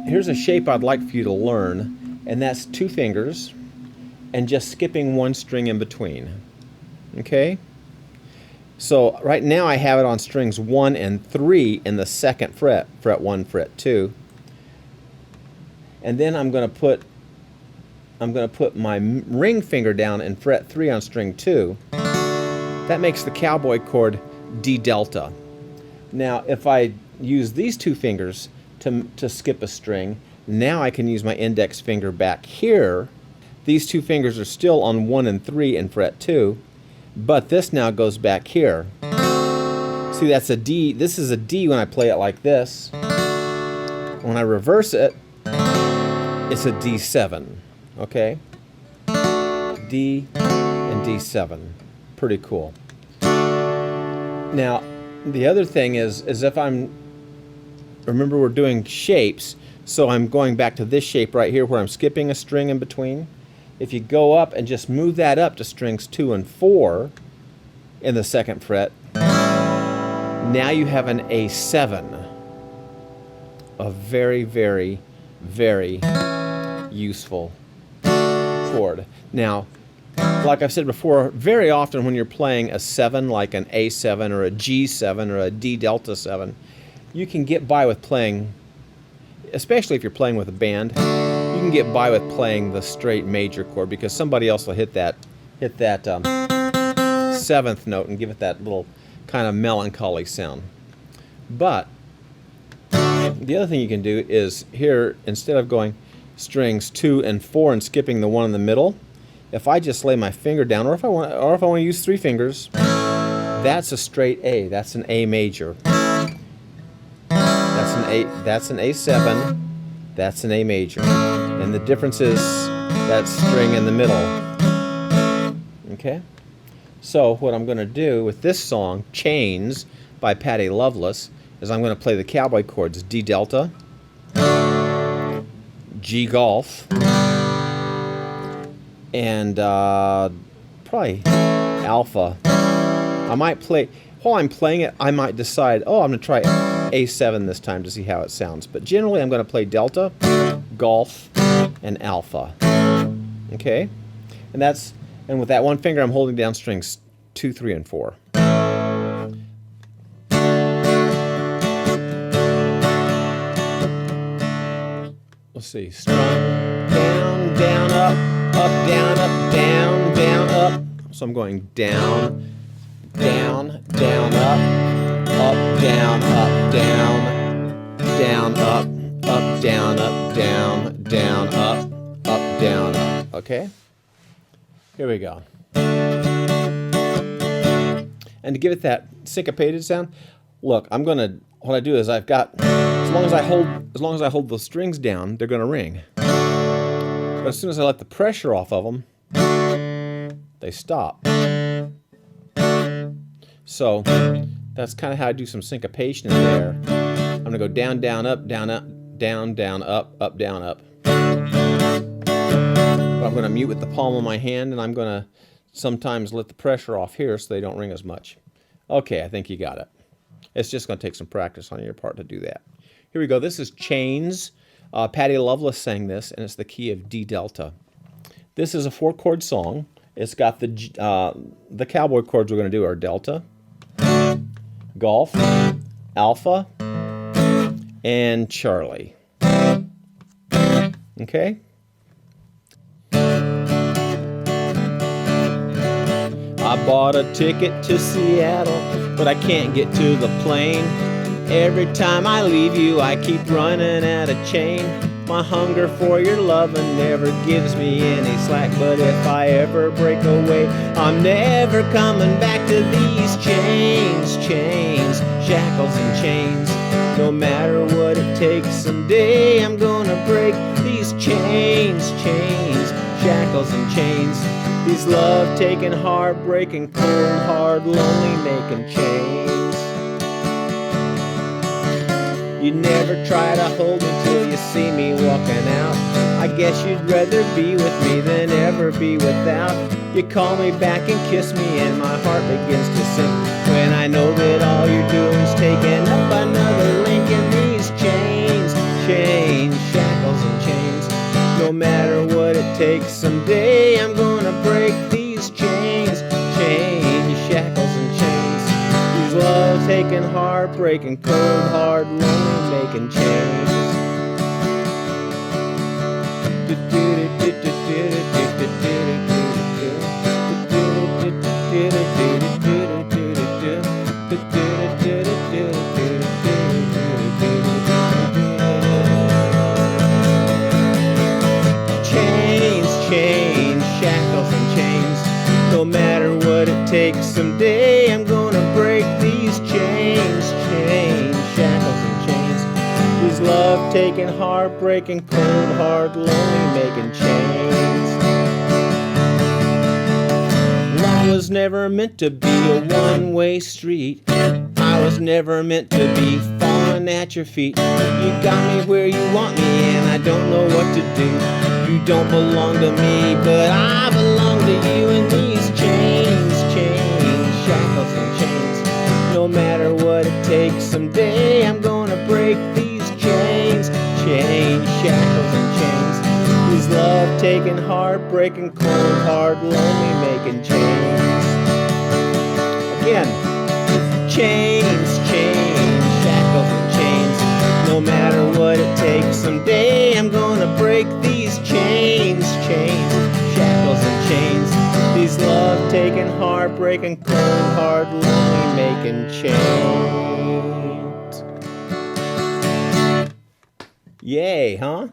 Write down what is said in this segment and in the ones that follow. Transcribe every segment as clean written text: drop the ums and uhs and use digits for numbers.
here's a shape I'd like for you to learn, and that's 2 fingers and just skipping 1 string in between. Okay? So right now I have it on strings 1 and 3 in the 2nd fret, fret 1, fret 2. And then I'm going to put my ring finger down in fret 3 on string 2. That makes the cowboy chord D delta. Now if I use these 2 fingers to skip a string, now I can use my index finger back here. These 2 fingers are still on 1 and 3 in fret 2, but this now goes back here. See, that's a D. This is a D when I play it like this. When I reverse it, it's a D7. Okay? D and D7. Pretty cool. Now, the other thing is if remember we're doing shapes, so I'm going back to this shape right here where I'm skipping a string in between. If you go up and just move that up to strings 2 and 4 in the 2nd fret, now you have an A7. A very, very, very useful chord. Now, like I've said before, very often when you're playing a 7, like an A7 or a G7 or a D delta 7, you can get by with playing, especially if you're playing with a band, you can get by with playing the straight major chord because somebody else will hit that 7th note and give it that little kind of melancholy sound. But the other thing you can do is here, instead of going strings 2 and 4 and skipping the one in the middle, if I just lay my finger down, or if I want to use 3 fingers, that's a straight A. That's an A major. That's an A. That's an A7. That's an A major. And the difference is that string in the middle. Okay. So what I'm going to do with this song, Chains by Patty Loveless, is I'm going to play the cowboy chords D delta, G golf, and probably alpha. I might play, while I'm playing it, I might decide, oh, I'm going to try A7 this time to see how it sounds. But generally, I'm going to play delta, golf, and alpha. Okay? And with that one finger, I'm holding down strings 2, 3, and 4. Let's see. Strum, down, down, up, down, down, up. So I'm going down, down, down, up, down, down, down, up, down, down, down, up, down, up. Okay? Here we go. And to give it that syncopated sound, look, what I do is I've got, as long as I hold those strings down, they're gonna ring. But as soon as I let the pressure off of them, they stop. So that's kind of how I do some syncopation in there. I'm gonna go down, down, up, down, up, down, down, up, down, up. But I'm gonna mute with the palm of my hand, and I'm gonna sometimes let the pressure off here so they don't ring as much. Okay, I think you got it. It's just gonna take some practice on your part to do that. Here we go. This is Chains. Patty Loveless sang this, and it's the key of D delta. This is a 4-chord song. It's got the cowboy chords we're going to do are delta, golf, alpha, and Charlie. Okay? I bought a ticket to Seattle, but I can't get to the plane. Every time I leave you, I keep running out of chain. My hunger for your loving never gives me any slack, but if I ever break away, I'm never coming back to these chains, chains, shackles and chains. No matter what it takes, someday I'm gonna break these chains, chains, shackles and chains. These love-taking, heartbreaking, cold, hard, lonely making chains. You never try to hold me till you see me walking out. I guess you'd rather be with me than ever be without. You call me back and kiss me and my heart begins to sink, when I know that all you're doing is taking up another link in these chains, chains, chains. takes, someday I'm gonna break these chains, chains, shackles and chains. These love-taking, heartbreaking, cold, hard, lonely, making chains. No matter what it takes, someday I'm gonna break these chains, chains, shackles and chains. These love-taking, heartbreaking, cold, hard, lonely, making chains. Love was never meant to be a one-way street. I was never meant to be falling at your feet. You got me where you want me and I don't know what to do. You don't belong to me, but I belong to you. And these chains, chains, shackles and chains. No matter what it takes, someday I'm gonna break these chains, chains, shackles and chains. These love-taking, heartbreaking, cold, hard, lonely, making chains. Again. Chains, chains, shackles and chains. No matter what it takes, someday I'm gonna break these chains, chains, shackles and chains. These love-taking, heartbreaking, cold, hard, lonely, making chains. Yay, huh?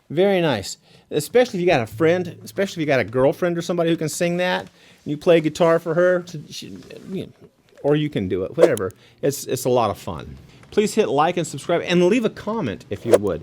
Very nice. Especially if you got a friend, especially if you got a girlfriend or somebody who can sing that. You play guitar for her. Or you can do it, whatever. It's a lot of fun. Please hit like and subscribe and leave a comment if you would.